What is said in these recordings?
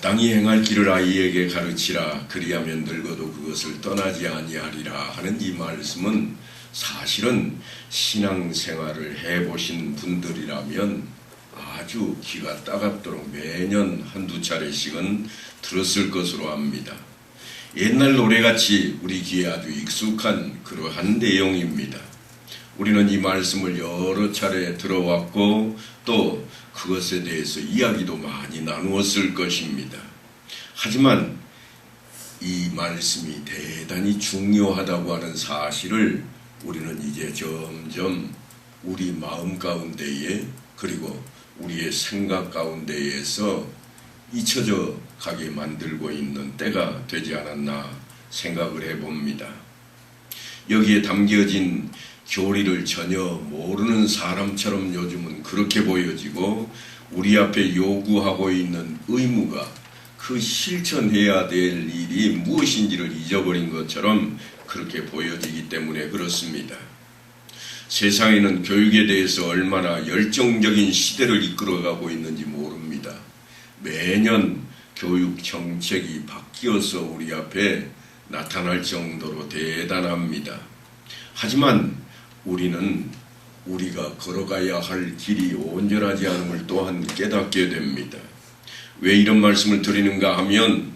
마땅히 행할 길을 아이에게 가르치라. 그리하면 늙어도 그것을 떠나지 아니하리라 하는 이 말씀은 사실은 신앙생활을 해보신 분들이라면 아주 귀가 따갑도록 매년 한두 차례씩은 들었을 것으로 압니다. 옛날 노래같이 우리 귀에 아주 익숙한 그러한 내용입니다. 우리는 이 말씀을 여러 차례 들어왔고 또 그것에 대해서 이야기도 많이 나누었을 것입니다. 하지만 이 말씀이 대단히 중요하다고 하는 사실을 우리는 이제 점점 우리 마음 가운데에 그리고 우리의 생각 가운데에서 잊혀져 가게 만들고 있는 때가 되지 않았나 생각을 해봅니다. 여기에 담겨진 교리를 전혀 모르는 사람처럼 요즘은 그렇게 보여지고 우리 앞에 요구하고 있는 의무가 그 실천해야 될 일이 무엇인지를 잊어버린 것처럼 그렇게 보여지기 때문에 그렇습니다. 세상에는 교육에 대해서 얼마나 열정적인 시대를 이끌어가고 있는지 모릅니다. 매년 교육 정책이 바뀌어서 우리 앞에 나타날 정도로 대단합니다. 하지만 우리는 우리가 걸어가야 할 길이 온전하지 않음을 또한 깨닫게 됩니다. 왜 이런 말씀을 드리는가 하면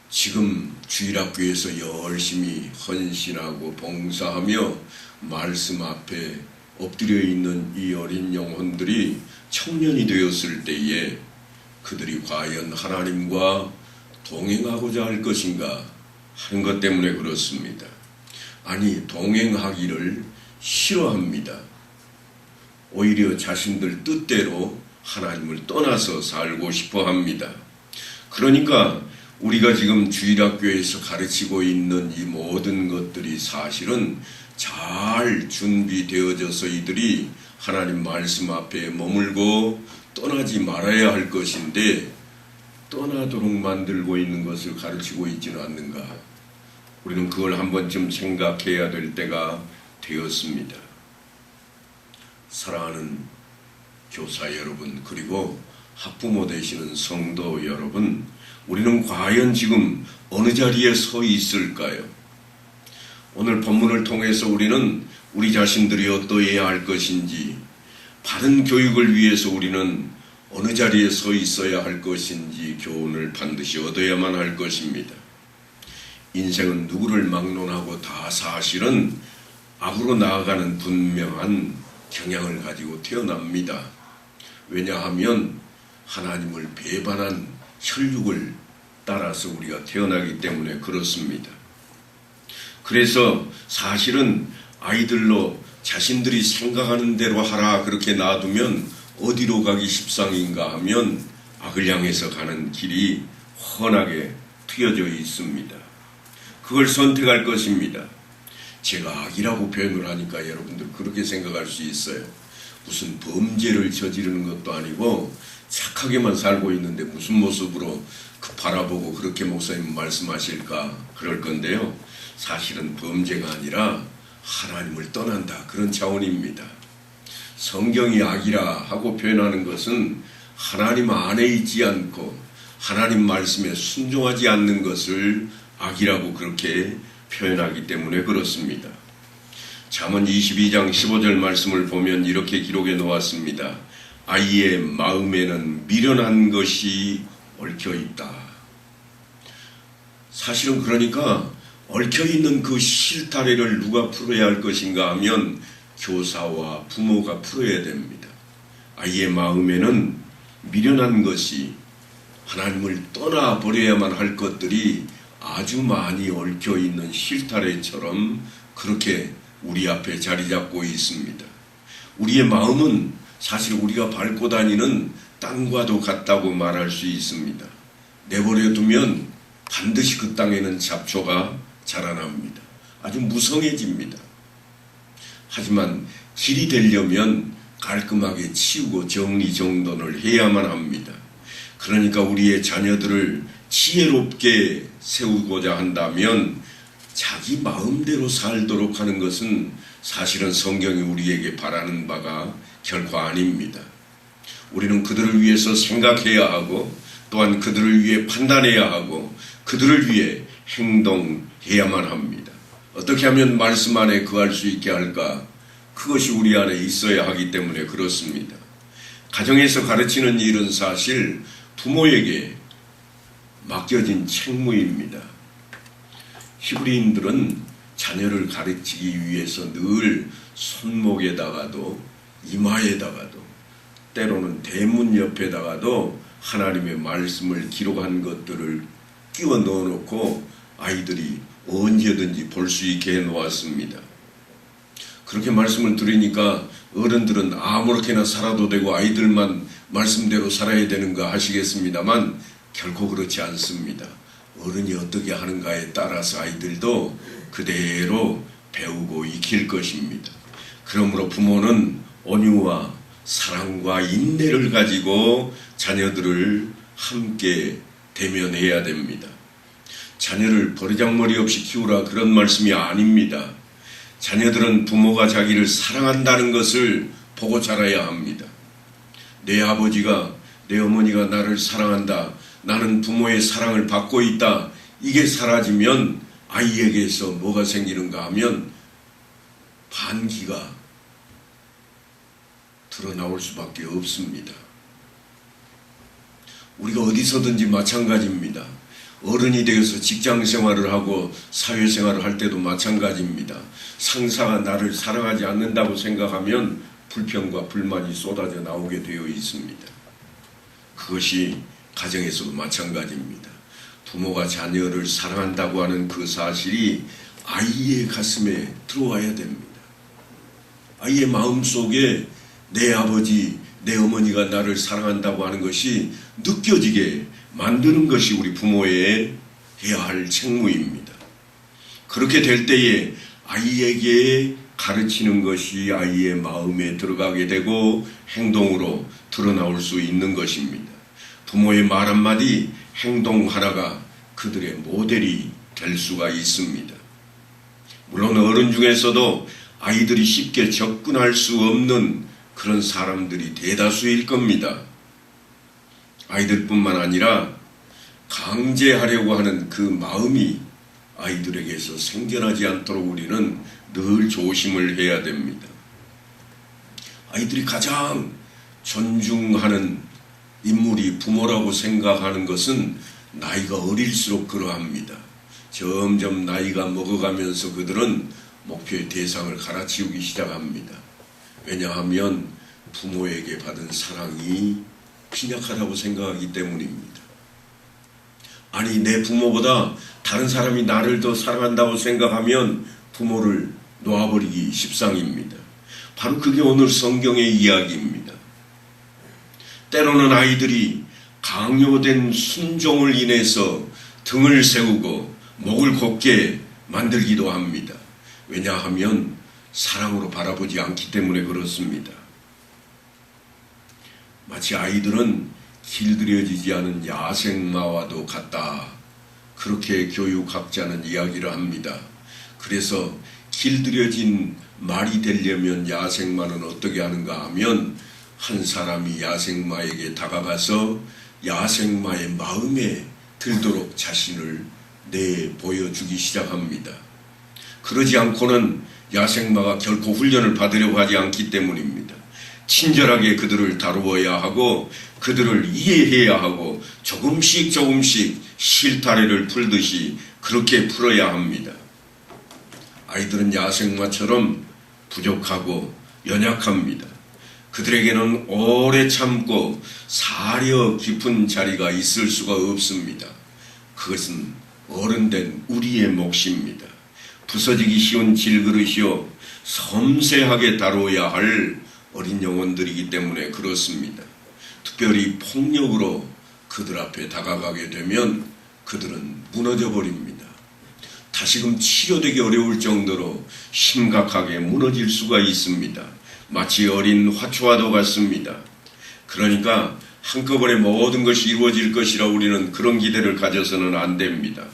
지금 주일학교에서 열심히 헌신하고 봉사하며 말씀 앞에 엎드려 있는 이 어린 영혼들이 청년이 되었을 때에 그들이 과연 하나님과 동행하고자 할 것인가 하는 것 때문에 그렇습니다. 아니, 동행하기를 싫어합니다. 오히려 자신들 뜻대로 하나님을 떠나서 살고 싶어 합니다. 그러니까 우리가 지금 주일학교에서 가르치고 있는 이 모든 것들이 사실은 잘 준비되어져서 이들이 하나님 말씀 앞에 머물고 떠나지 말아야 할 것인데 떠나도록 만들고 있는 것을 가르치고 있지는 않는가. 우리는 그걸 한 번쯤 생각해야 될 때가 되었습니다. 사랑하는 교사 여러분, 그리고 학부모 되시는 성도 여러분, 우리는 과연 지금 어느 자리에 서 있을까요? 오늘 본문을 통해서 우리는 우리 자신들이 어떠해야 할 것인지, 바른 교육을 위해서 우리는 어느 자리에 서 있어야 할 것인지 교훈을 반드시 얻어야만 할 것입니다. 인생은 누구를 막론하고 다 사실은 악으로 나아가는 분명한 경향을 가지고 태어납니다. 왜냐하면 하나님을 배반한 혈육을 따라서 우리가 태어나기 때문에 그렇습니다. 그래서 사실은 아이들로 자신들이 생각하는 대로 하라 그렇게 놔두면 어디로 가기 십상인가 하면 악을 향해서 가는 길이 훤하게 트여져 있습니다. 그걸 선택할 것입니다. 제가 악이라고 표현을 하니까 여러분들 그렇게 생각할 수 있어요. 무슨 범죄를 저지르는 것도 아니고 착하게만 살고 있는데 무슨 모습으로 바라보고 그렇게 목사님 말씀하실까 그럴 건데요. 사실은 범죄가 아니라 하나님을 떠난다 그런 차원입니다. 성경이 악이라 하고 표현하는 것은 하나님 안에 있지 않고 하나님 말씀에 순종하지 않는 것을 악이라고 그렇게 표현하기 때문에 그렇습니다. 잠언 22장 15절 말씀을 보면 이렇게 기록해 놓았습니다. 아이의 마음에는 미련한 것이 얽혀있다. 사실은 그러니까 얽혀있는 그 실타래를 누가 풀어야 할 것인가 하면 교사와 부모가 풀어야 됩니다. 아이의 마음에는 미련한 것이 하나님을 떠나버려야만 할 것들이 아주 많이 얽혀있는 실타래처럼 그렇게 우리 앞에 자리 잡고 있습니다. 우리의 마음은 사실 우리가 밟고 다니는 땅과도 같다고 말할 수 있습니다. 내버려 두면 반드시 그 땅에는 잡초가 자라납니다. 아주 무성해집니다. 하지만 길이 되려면 깔끔하게 치우고 정리정돈을 해야만 합니다. 그러니까 우리의 자녀들을 지혜롭게 세우고자 한다면 자기 마음대로 살도록 하는 것은 사실은 성경이 우리에게 바라는 바가 결코 아닙니다. 우리는 그들을 위해서 생각해야 하고 또한 그들을 위해 판단해야 하고 그들을 위해 행동해야만 합니다. 어떻게 하면 말씀 안에 거할 수 있게 할까? 그것이 우리 안에 있어야 하기 때문에 그렇습니다. 가정에서 가르치는 일은 사실 부모에게 맡겨진 책무입니다. 히브리인들은 자녀를 가르치기 위해서 늘 손목에다가도 이마에다가도 때로는 대문 옆에다가도 하나님의 말씀을 기록한 것들을 끼워 넣어놓고 아이들이 언제든지 볼 수 있게 해놓았습니다. 그렇게 말씀을 들으니까 어른들은 아무렇게나 살아도 되고 아이들만 말씀대로 살아야 되는가 하시겠습니다만 결코 그렇지 않습니다. 어른이 어떻게 하는가에 따라서 아이들도 그대로 배우고 익힐 것입니다. 그러므로 부모는 온유와 사랑과 인내를 가지고 자녀들을 함께 대면해야 됩니다. 자녀를 버르장머리 없이 키우라 그런 말씀이 아닙니다. 자녀들은 부모가 자기를 사랑한다는 것을 보고 자라야 합니다. 내 아버지가 내 어머니가 나를 사랑한다. 나는 부모의 사랑을 받고 있다. 이게 사라지면 아이에게서 뭐가 생기는가 하면 반기가 드러나올 수밖에 없습니다. 우리가 어디서든지 마찬가지입니다. 어른이 되어서 직장 생활을 하고 사회생활을 할 때도 마찬가지입니다. 상사가 나를 사랑하지 않는다고 생각하면 불평과 불만이 쏟아져 나오게 되어 있습니다. 그것이 가정에서도 마찬가지입니다. 부모가 자녀를 사랑한다고 하는 그 사실이 아이의 가슴에 들어와야 됩니다. 아이의 마음속에 내 아버지, 내 어머니가 나를 사랑한다고 하는 것이 느껴지게 만드는 것이 우리 부모의 해야 할 책무입니다. 그렇게 될 때에 아이에게 가르치는 것이 아이의 마음에 들어가게 되고 행동으로 드러나올 수 있는 것입니다. 부모의 말 한마디, 행동 하나가 그들의 모델이 될 수가 있습니다. 물론 어른 중에서도 아이들이 쉽게 접근할 수 없는 그런 사람들이 대다수일 겁니다. 아이들뿐만 아니라 강제하려고 하는 그 마음이 아이들에게서 생겨나지 않도록 우리는 늘 조심을 해야 됩니다. 아이들이 가장 존중하는 인물이 부모라고 생각하는 것은 나이가 어릴수록 그러합니다. 점점 나이가 먹어가면서 그들은 목표의 대상을 갈아치우기 시작합니다. 왜냐하면 부모에게 받은 사랑이 빈약하다고 생각하기 때문입니다. 아니, 내 부모보다 다른 사람이 나를 더 사랑한다고 생각하면 부모를 놓아버리기 십상입니다. 바로 그게 오늘 성경의 이야기입니다. 때로는 아이들이 강요된 순종을 인해서 등을 세우고 목을 곧게 만들기도 합니다. 왜냐하면 사랑으로 바라보지 않기 때문에 그렇습니다. 마치 아이들은 길들여지지 않은 야생마와도 같다. 그렇게 교육학자는 이야기를 합니다. 그래서 길들여진 말이 되려면 야생마는 어떻게 하는가 하면 한 사람이 야생마에게 다가가서 야생마의 마음에 들도록 자신을 내보여주기 시작합니다. 그러지 않고는 야생마가 결코 훈련을 받으려고 하지 않기 때문입니다. 친절하게 그들을 다루어야 하고 그들을 이해해야 하고 조금씩 실타래를 풀듯이 그렇게 풀어야 합니다. 아이들은 야생마처럼 부족하고 연약합니다. 그들에게는 오래 참고 사려 깊은 자리가 있을 수가 없습니다. 그것은 어른된 우리의 몫입니다. 부서지기 쉬운 질그릇이요 섬세하게 다루어야 할 어린 영혼들이기 때문에 그렇습니다. 특별히 폭력으로 그들 앞에 다가가게 되면 그들은 무너져 버립니다. 다시금 치료되기 어려울 정도로 심각하게 무너질 수가 있습니다. 마치 어린 화초와도 같습니다. 그러니까 한꺼번에 모든 것이 이루어질 것이라 우리는 그런 기대를 가져서는 안 됩니다.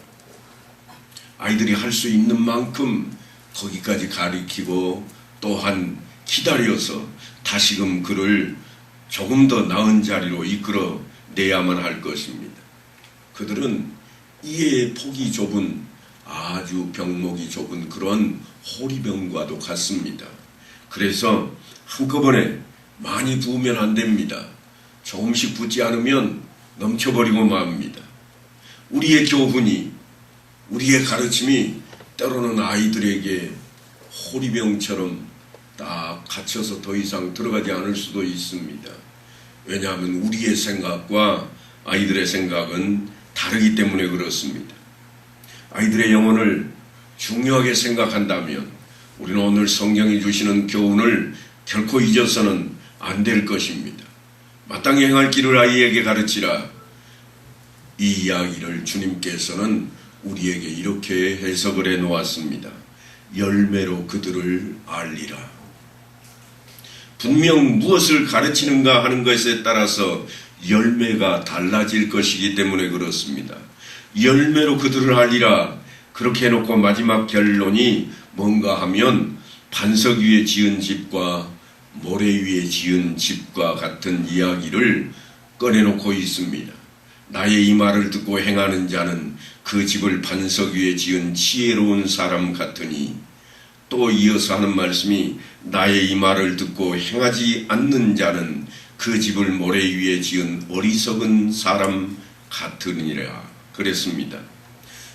아이들이 할 수 있는 만큼 거기까지 가리키고 또한 기다려서 다시금 그를 조금 더 나은 자리로 이끌어 내야만 할 것입니다. 그들은 이해의 폭이 좁은, 아주 병목이 좁은 그런 호리병과도 같습니다. 그래서 한꺼번에 많이 부으면 안 됩니다. 조금씩 붓지 않으면 넘쳐버리고 맙니다. 우리의 교훈이, 우리의 가르침이 때로는 아이들에게 호리병처럼 딱 갇혀서 더 이상 들어가지 않을 수도 있습니다. 왜냐하면 우리의 생각과 아이들의 생각은 다르기 때문에 그렇습니다. 아이들의 영혼을 중요하게 생각한다면 우리는 오늘 성경이 주시는 교훈을 결코 잊어서는 안 될 것입니다. 마땅히 행할 길을 아이에게 가르치라. 이 이야기를 주님께서는 우리에게 이렇게 해석을 해 놓았습니다. 열매로 그들을 알리라. 분명 무엇을 가르치는가 하는 것에 따라서 열매가 달라질 것이기 때문에 그렇습니다. 열매로 그들을 알리라. 그렇게 해놓고 마지막 결론이 뭔가 하면 반석 위에 지은 집과 모래 위에 지은 집과 같은 이야기를 꺼내놓고 있습니다. 나의 이 말을 듣고 행하는 자는 그 집을 반석 위에 지은 지혜로운 사람 같으니, 또 이어서 하는 말씀이 나의 이 말을 듣고 행하지 않는 자는 그 집을 모래 위에 지은 어리석은 사람 같으니라 그랬습니다.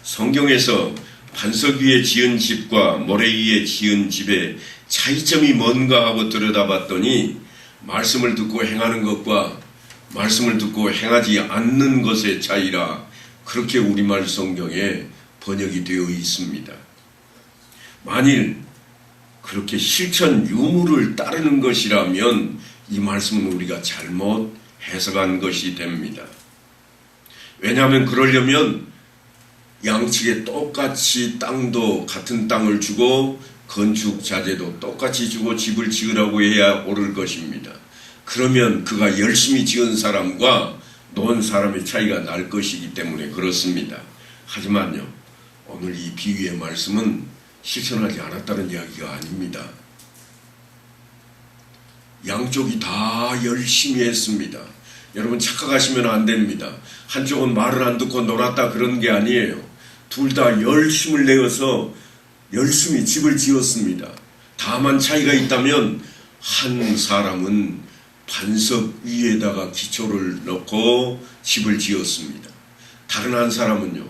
성경에서 반석 위에 지은 집과 모래 위에 지은 집의 차이점이 뭔가 하고 들여다봤더니 말씀을 듣고 행하는 것과 말씀을 듣고 행하지 않는 것의 차이라, 그렇게 우리말 성경에 번역이 되어 있습니다. 만일 그렇게 실천 유무를 따르는 것이라면 이 말씀은 우리가 잘못 해석한 것이 됩니다. 왜냐하면 그러려면 양측에 똑같이 땅도 같은 땅을 주고 건축 자재도 똑같이 주고 집을 지으라고 해야 옳을 것입니다. 그러면 그가 열심히 지은 사람과 놓은 사람의 차이가 날 것이기 때문에 그렇습니다. 하지만요, 오늘 이 비유의 말씀은 실천하지 않았다는 이야기가 아닙니다. 양쪽이 다 열심히 했습니다. 여러분 착각하시면 안 됩니다. 한쪽은 말을 안 듣고 놀았다 그런 게 아니에요. 둘 다 열심을 내어서 열심히 집을 지었습니다. 다만 차이가 있다면 한 사람은 반석 위에다가 기초를 넣고 집을 지었습니다. 다른 한 사람은요,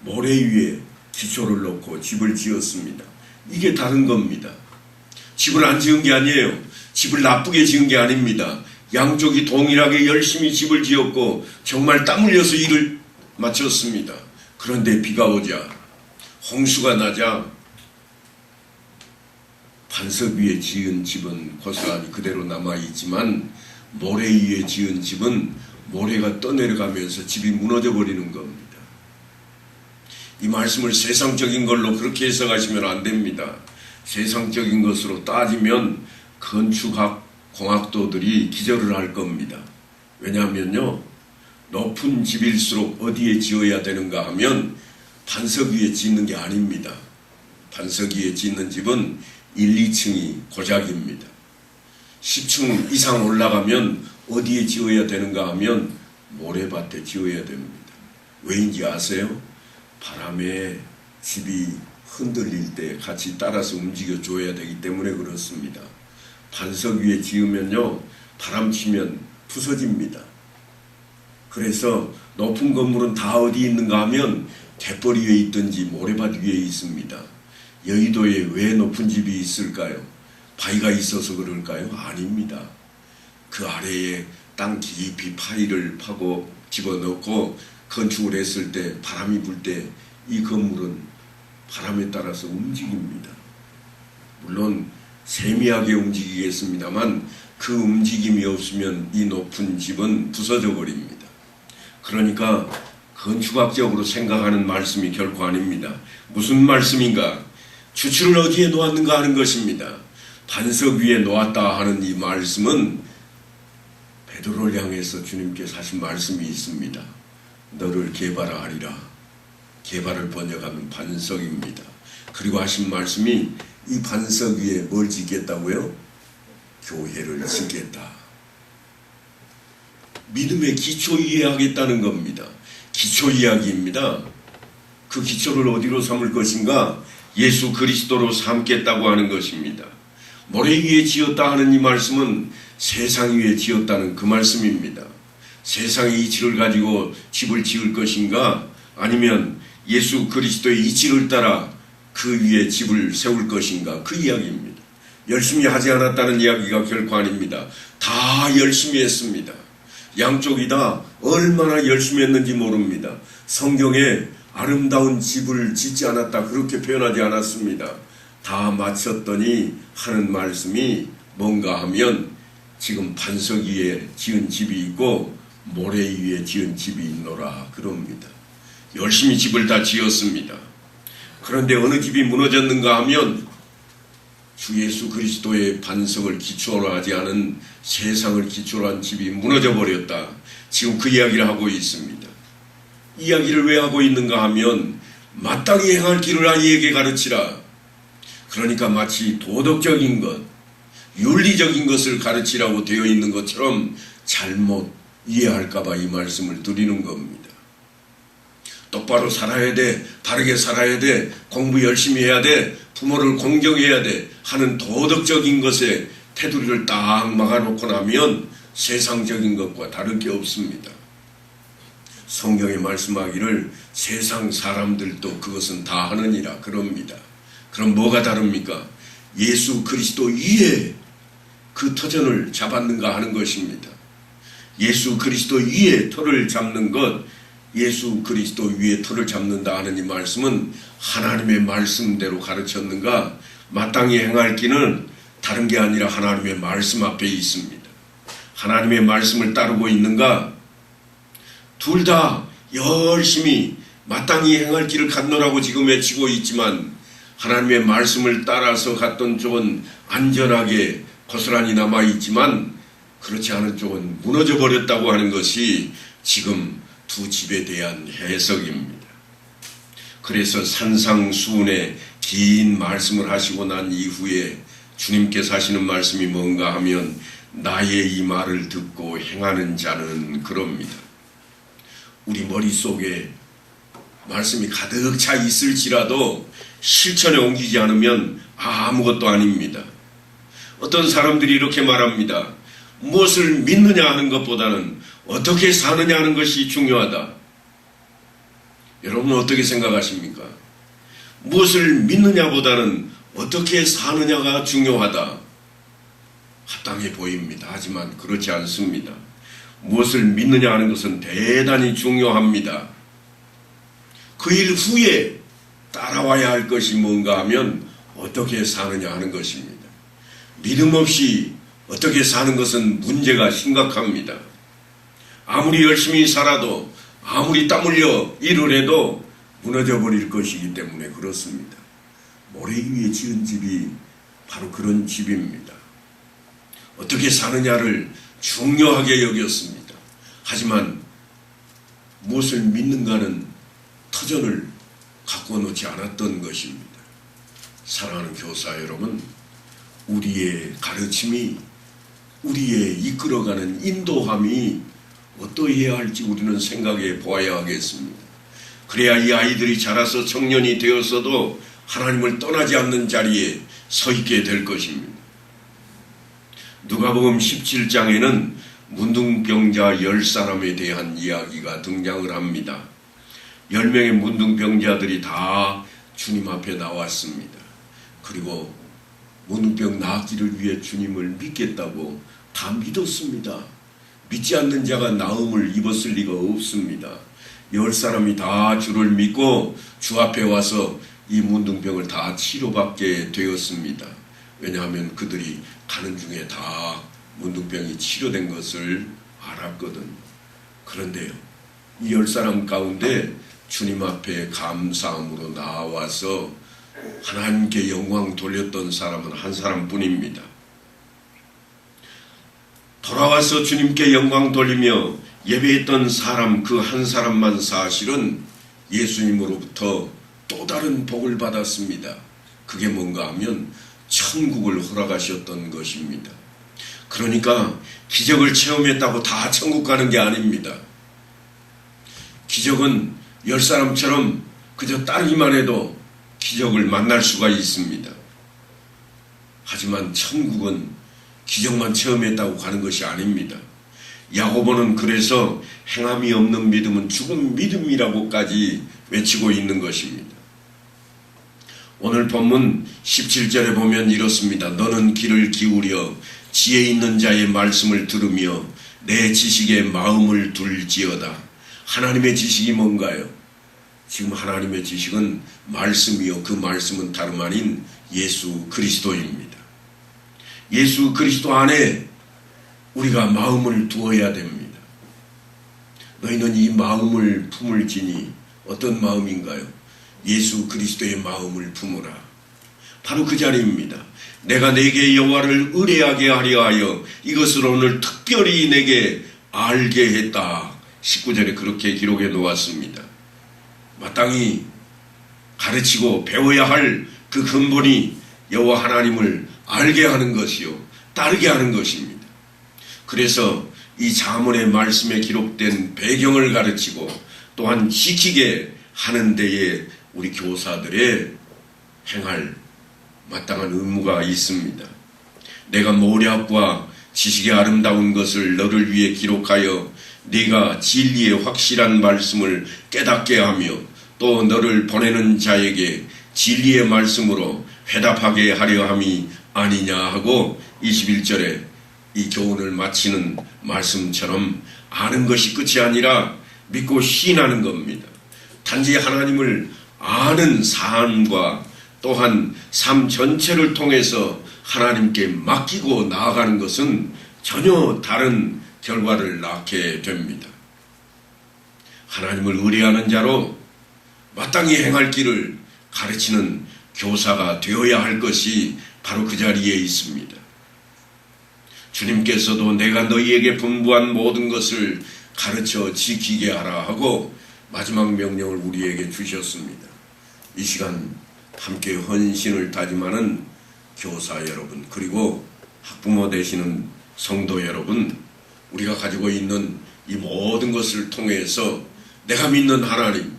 모래 위에 기초를 넣고 집을 지었습니다. 이게 다른 겁니다. 집을 안 지은 게 아니에요. 집을 나쁘게 지은 게 아닙니다. 양쪽이 동일하게 열심히 집을 지었고 정말 땀 흘려서 일을 마쳤습니다. 그런데 비가 오자, 홍수가 나자 반석 위에 지은 집은 고스란히 그대로 남아있지만 모래 위에 지은 집은 모래가 떠내려가면서 집이 무너져 버리는 겁니다. 이 말씀을 세상적인 걸로 그렇게 해석하시면 안 됩니다. 세상적인 것으로 따지면 건축학 공학도들이 기절을 할 겁니다. 왜냐하면요, 높은 집일수록 어디에 지어야 되는가 하면 반석 위에 짓는 게 아닙니다. 반석 위에 짓는 집은 1, 2층이 고작입니다. 10층 이상 올라가면 어디에 지어야 되는가 하면 모래밭에 지어야 됩니다. 왜인지 아세요? 바람에 집이 흔들릴 때 같이 따라서 움직여 줘야 되기 때문에 그렇습니다. 반석 위에 지으면요, 바람 치면 부서집니다. 그래서 높은 건물은 다 어디 있는가 하면 갯벌 위에 있든지 모래밭 위에 있습니다. 여의도에 왜 높은 집이 있을까요? 바위가 있어서 그럴까요? 아닙니다. 그 아래에 땅 깊이 파이를 파고 집어넣고 건축을 했을 때 바람이 불 때 이 건물은 바람에 따라서 움직입니다. 물론 세미하게 움직이겠습니다만 그 움직임이 없으면 이 높은 집은 부서져 버립니다. 그러니까 건축학적으로 생각하는 말씀이 결코 아닙니다. 무슨 말씀인가? 주추를 어디에 놓았는가 하는 것입니다. 반석 위에 놓았다 하는 이 말씀은 베드로를 향해서 주님께서 하신 말씀이 있습니다. 너를 개발하리라. 개발을 번역하면 반석입니다. 그리고 하신 말씀이 이 반석 위에 뭘 짓겠다고요? 교회를 짓겠다. 믿음의 기초 이해하겠다는 겁니다. 기초 이야기입니다. 그 기초를 어디로 삼을 것인가? 예수 그리스도로 삼겠다고 하는 것입니다. 모래 위에 지었다 하는 이 말씀은 세상 위에 지었다는 그 말씀입니다. 세상의 이치를 가지고 집을 지을 것인가? 아니면 예수 그리스도의 이치를 따라 그 위에 집을 세울 것인가? 그 이야기입니다. 열심히 하지 않았다는 이야기가 결코 아닙니다. 다 열심히 했습니다. 양쪽이 다 얼마나 열심히 했는지 모릅니다. 성경에 아름다운 집을 짓지 않았다 그렇게 표현하지 않았습니다. 다 마쳤더니 하는 말씀이 뭔가 하면 지금 반석 위에 지은 집이 있고 모래 위에 지은 집이 있노라 그럽니다. 열심히 집을 다 지었습니다. 그런데 어느 집이 무너졌는가 하면 주 예수 그리스도의 반석을 기초로 하지 않은 세상을 기초로 한 집이 무너져 버렸다. 지금 그 이야기를 하고 있습니다. 이야기를 왜 하고 있는가 하면 마땅히 행할 길을 아이에게 가르치라. 그러니까 마치 도덕적인 것, 윤리적인 것을 가르치라고 되어 있는 것처럼 잘못 이해할까봐 이 말씀을 드리는 겁니다. 똑바로 살아야 돼, 바르게 살아야 돼, 공부 열심히 해야 돼, 부모를 공경해야 돼 하는 도덕적인 것에 테두리를 딱 막아놓고 나면 세상적인 것과 다를 게 없습니다. 성경에 말씀하기를 세상 사람들도 그것은 다 하느니라 그럽니다. 그럼 뭐가 다릅니까? 예수 그리스도 위에 그 터전을 잡았는가 하는 것입니다. 예수 그리스도 위에 터를 잡는 것, 예수 그리스도 위에 터를 잡는다 하는 이 말씀은 하나님의 말씀대로 가르쳤는가? 마땅히 행할 길은 다른 게 아니라 하나님의 말씀 앞에 있습니다. 하나님의 말씀을 따르고 있는가? 둘 다 열심히 마땅히 행할 길을 갔노라고 지금 외치고 있지만 하나님의 말씀을 따라서 갔던 쪽은 안전하게 고스란히 남아있지만 그렇지 않은 쪽은 무너져 버렸다고 하는 것이 지금 두 집에 대한 해석입니다. 그래서 산상수훈의 긴 말씀을 하시고 난 이후에 주님께서 하시는 말씀이 뭔가 하면 나의 이 말을 듣고 행하는 자는 그럽니다. 우리 머릿속에 말씀이 가득 차 있을지라도 실천에 옮기지 않으면 아무것도 아닙니다. 어떤 사람들이 이렇게 말합니다. 무엇을 믿느냐 하는 것보다는 어떻게 사느냐 하는 것이 중요하다. 여러분은 어떻게 생각하십니까? 무엇을 믿느냐보다는 어떻게 사느냐가 중요하다. 합당해 보입니다. 하지만 그렇지 않습니다. 무엇을 믿느냐 하는 것은 대단히 중요합니다. 그 일 후에 따라와야 할 것이 뭔가 하면 어떻게 사느냐 하는 것입니다. 믿음 없이 어떻게 사는 것은 문제가 심각합니다. 아무리 열심히 살아도 아무리 땀 흘려 일을 해도 무너져 버릴 것이기 때문에 그렇습니다. 모래 위에 지은 집이 바로 그런 집입니다. 어떻게 사느냐를 중요하게 여겼습니다. 하지만 무엇을 믿는가는 터전을 갖고 놓지 않았던 것입니다. 사랑하는 교사 여러분, 우리의 가르침이, 우리의 이끌어가는 인도함이 어떠해야 할지 우리는 생각해 보아야 하겠습니다. 그래야 이 아이들이 자라서 청년이 되었어도 하나님을 떠나지 않는 자리에 서 있게 될 것입니다. 누가복음 17장에는 문둥병자 10사람에 대한 이야기가 등장을 합니다. 10명의 문둥병자들이 다 주님 앞에 나왔습니다. 그리고 문둥병 낫기를 위해 주님을 믿겠다고 다 믿었습니다. 믿지 않는 자가 나음을 입었을 리가 없습니다. 10사람이 다 주를 믿고 주 앞에 와서 이 문둥병을 다 치료받게 되었습니다. 왜냐하면 그들이 가는 중에 다 문둥병이 치료된 것을 알았거든요. 그런데요, 이 10사람 가운데 주님 앞에 감사함으로 나와서 하나님께 영광 돌렸던 사람은 한 사람뿐입니다. 돌아와서 주님께 영광 돌리며 예배했던 사람 그 한 사람만 사실은 예수님으로부터 또 다른 복을 받았습니다. 그게 뭔가 하면 천국을 허락하셨던 것입니다. 그러니까 기적을 체험했다고 다 천국 가는 게 아닙니다. 기적은 10사람처럼 그저 따르기만 해도 기적을 만날 수가 있습니다. 하지만 천국은 기적만 체험했다고 가는 것이 아닙니다. 야고보는 그래서 행함이 없는 믿음은 죽은 믿음이라고까지 외치고 있는 것입니다. 오늘 본문 17절에 보면 이렇습니다. 너는 귀를 기울여 지혜 있는 자의 말씀을 들으며 내 지식에 마음을 둘지어다. 하나님의 지식이 뭔가요? 지금 하나님의 지식은 말씀이요, 그 말씀은 다름 아닌 예수 그리스도입니다. 예수 그리스도 안에 우리가 마음을 두어야 됩니다. 너희는 이 마음을 품을지니 어떤 마음인가요? 예수 그리스도의 마음을 품으라. 바로 그 자리입니다. 내가 내게 여호와를 의뢰하게 하려 하여 이것을 오늘 특별히 내게 알게 했다. 19절에 그렇게 기록해 놓았습니다. 마땅히 가르치고 배워야 할 그 근본이 여호와 하나님을 알게 하는 것이요, 따르게 하는 것입니다. 그래서 이 잠언의 말씀에 기록된 배경을 가르치고 또한 지키게 하는 데에 우리 교사들의 행할 마땅한 의무가 있습니다. 내가 모략과 지식의 아름다운 것을 너를 위해 기록하여 네가 진리의 확실한 말씀을 깨닫게 하며 또 너를 보내는 자에게 진리의 말씀으로 회답하게 하려 함이 아니냐 하고 21절에 이 교훈을 마치는 말씀처럼 아는 것이 끝이 아니라 믿고 시인하는 겁니다. 단지 하나님을 아는 삶과 또한 삶 전체를 통해서 하나님께 맡기고 나아가는 것은 전혀 다른 결과를 낳게 됩니다. 하나님을 의뢰하는 자로 마땅히 행할 길을 가르치는 교사가 되어야 할 것이 바로 그 자리에 있습니다. 주님께서도 내가 너희에게 분부한 모든 것을 가르쳐 지키게 하라 하고 마지막 명령을 우리에게 주셨습니다. 이 시간 함께 헌신을 다짐하는 교사 여러분, 그리고 학부모 되시는 성도 여러분, 우리가 가지고 있는 이 모든 것을 통해서 내가 믿는 하나님,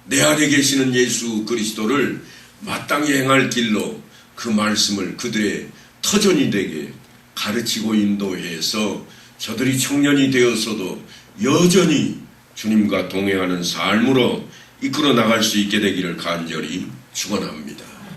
내 안에 계시는 예수 그리스도를 마땅히 행할 길로 그 말씀을 그들의 터전이 되게 가르치고 인도해서 저들이 청년이 되어서도 여전히 주님과 동행하는 삶으로 이끌어 나갈 수 있게 되기를 간절히 축원합니다.